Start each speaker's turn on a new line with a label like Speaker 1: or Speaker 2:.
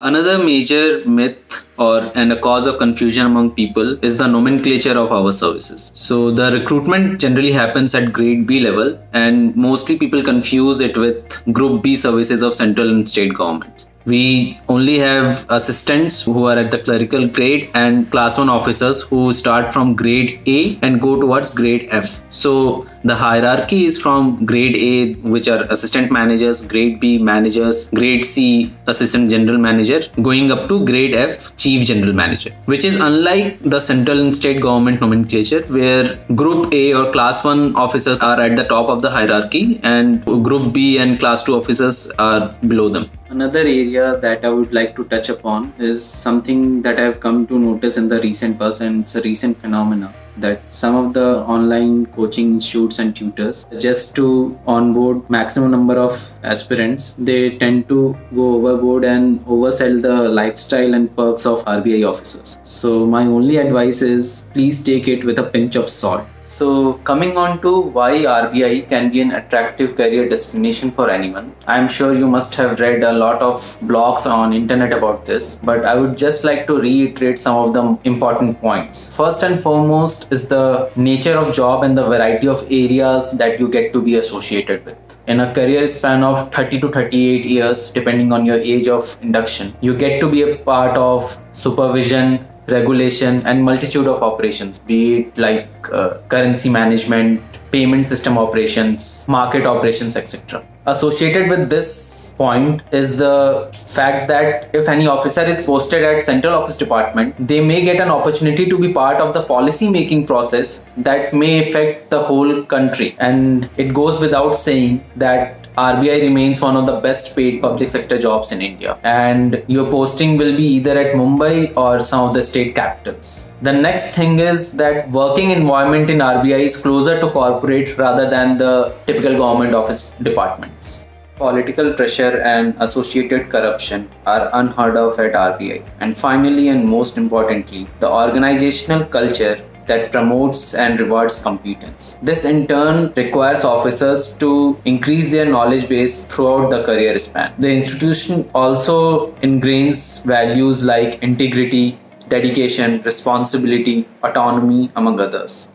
Speaker 1: Another major myth and a cause of confusion among people is the nomenclature of our services. So the recruitment generally happens at grade B level, and mostly people confuse it with group B services of central and state governments. We only have assistants who are at the clerical grade and class 1 officers who start from grade A and go towards grade F. So the hierarchy is from grade A, which are assistant managers, grade B managers, grade C assistant general manager, going up to grade F chief general manager, which is unlike the central and state government nomenclature where group A or class 1 officers are at the top of the hierarchy and group B and class 2 officers are below them. Another area that I would like to touch upon is something that I've come to notice in the recent past, and it's a recent phenomena that some of the online coaching institutes and tutors, just to onboard maximum number of aspirants, they tend to go overboard and oversell the lifestyle and perks of RBI officers. So my only advice is please take it with a pinch of salt. So coming on to why RBI can be an attractive career destination for anyone. I'm sure you must have read a lot of blogs on internet about this, but I would just like to reiterate some of the important points. First and foremost is the nature of job and the variety of areas that you get to be associated with. In a career span of 30 to 38 years, depending on your age of induction, you get to be a part of supervision, regulation and multitude of operations, be it like currency management, payment system operations, market operations, etc. Associated with this point is the fact that if any officer is posted at central office department, they may get an opportunity to be part of the policy making process that may affect the whole country. And it goes without saying that RBI remains one of the best paid public sector jobs in India, and your posting will be either at Mumbai or some of the state capitals. The next thing is that working environment in RBI is closer to corporate rather than the typical government office departments. Political pressure and associated corruption are unheard of at RBI. And finally and most importantly, the organizational culture that promotes and rewards competence. This in turn requires officers to increase their knowledge base throughout the career span. The institution also ingrains values like integrity, dedication, responsibility, autonomy, among others.